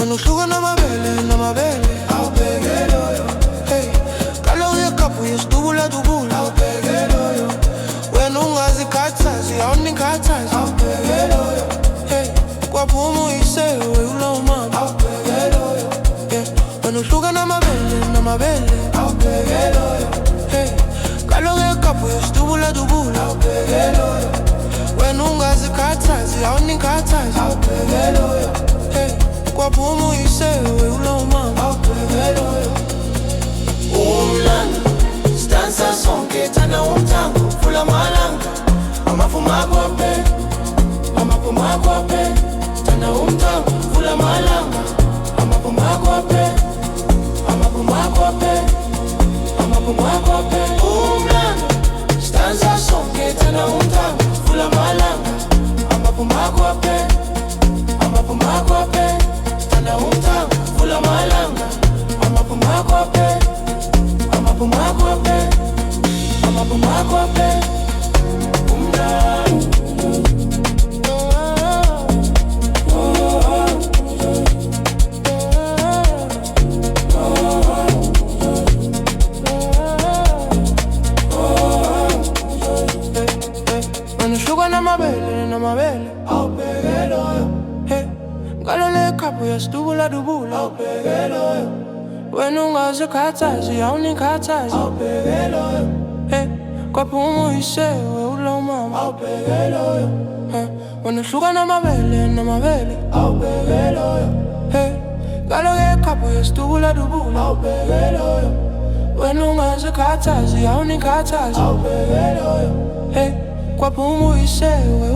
Wena uhluka namabele awubheke loyo. Hey, kala uyekapho yesidubula dubula awubheke loyo. Wena ungazikhathazi awunikhathazi awubheke loyo. Hey, kwaphuma uyisewe ulowo mama awubheke loyo. Yeah, wena uhluka namabele awubheke loyo. Hey, kala uyekapho yesidubula dubula awubheke loyo. Wena ungazikhathazi awunikhathazi awubheke loyo. Hey, kwaphuma uyisewe ulowo mama awubheke loyo. Umlando sidansa sonke thanda umthango vula amalanga amaphuma akwape thanda umthango vula amalanga amaphuma akwape umlando sidansa sonke thanda umthango vula amalanga amaphuma akwape thanda umthango vula amalanga amaphuma akwape namabele awubheke loyo. Hey, ngalo lekhapu yesidubula dubula Awubheke loyo. wena ungazikhathazi awunikhathazi Awubheke loyo. Hey, kwaphuma uyisewe ulowo mama Awubheke loyo. Wena uhluka namabele Awubheke loyo. Hey, ngalo lekhapu yesidubula dubula Awubheke loyo. wena ungazikhathazi awunikhathazi Awubheke loyo. Hey, kwaphuma uyisewe